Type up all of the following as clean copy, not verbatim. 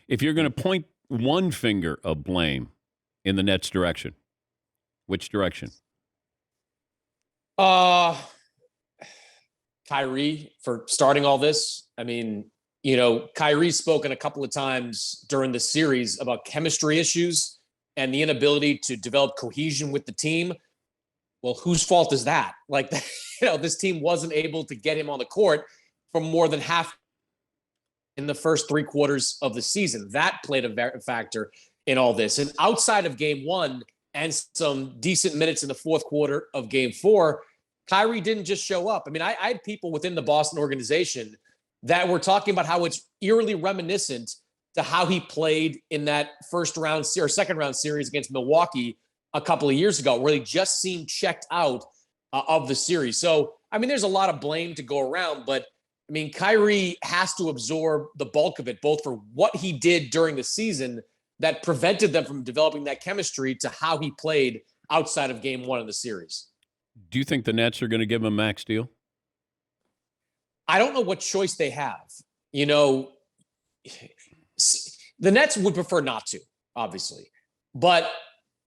If you're going to point one finger of blame in the Nets' direction, which direction? Kyrie for starting all this. I mean, Kyrie's spoken a couple of times during the series about chemistry issues and the inability to develop cohesion with the team. Well, whose fault is that? Like, this team wasn't able to get him on the court for more than half in the first 3 quarters of the season. That played a factor in all this. And outside of game 1 and some decent minutes in the fourth quarter of game 4, Kyrie didn't just show up. I mean, I had people within the Boston organization that were talking about how it's eerily reminiscent to how he played in that second round series against Milwaukee a couple of years ago, where he just seemed checked out of the series. So, I mean, there's a lot of blame to go around, but I mean, Kyrie has to absorb the bulk of it, both for what he did during the season that prevented them from developing that chemistry to how he played outside of game 1 of the series. Do you think the Nets are going to give him a max deal? I don't know what choice they have. The Nets would prefer not to, obviously. But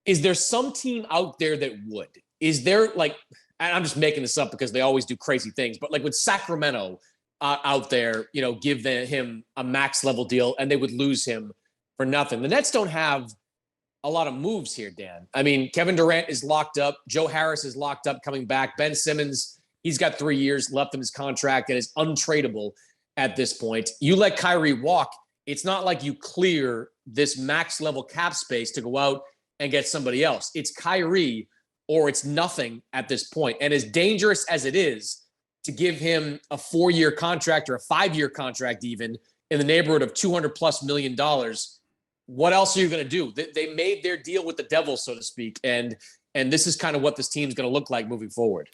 is there some team out there that would? Is there, and I'm just making this up because they always do crazy things, but like with Sacramento out there, give him a max level deal and they would lose him for nothing. The Nets don't have a lot of moves here, Dan. I mean, Kevin Durant is locked up. Joe Harris is locked up coming back. Ben Simmons, he's got 3 years left in his contract and is untradeable at this point. You let Kyrie walk, it's not like you clear this max level cap space to go out and get somebody else. It's Kyrie or it's nothing at this point. And as dangerous as it is to give him a 4-year contract or a 5-year contract even in the neighborhood of $200+ million, what else are you going to do? They made their deal with the devil, so to speak. And this is kind of what this team's going to look like moving forward.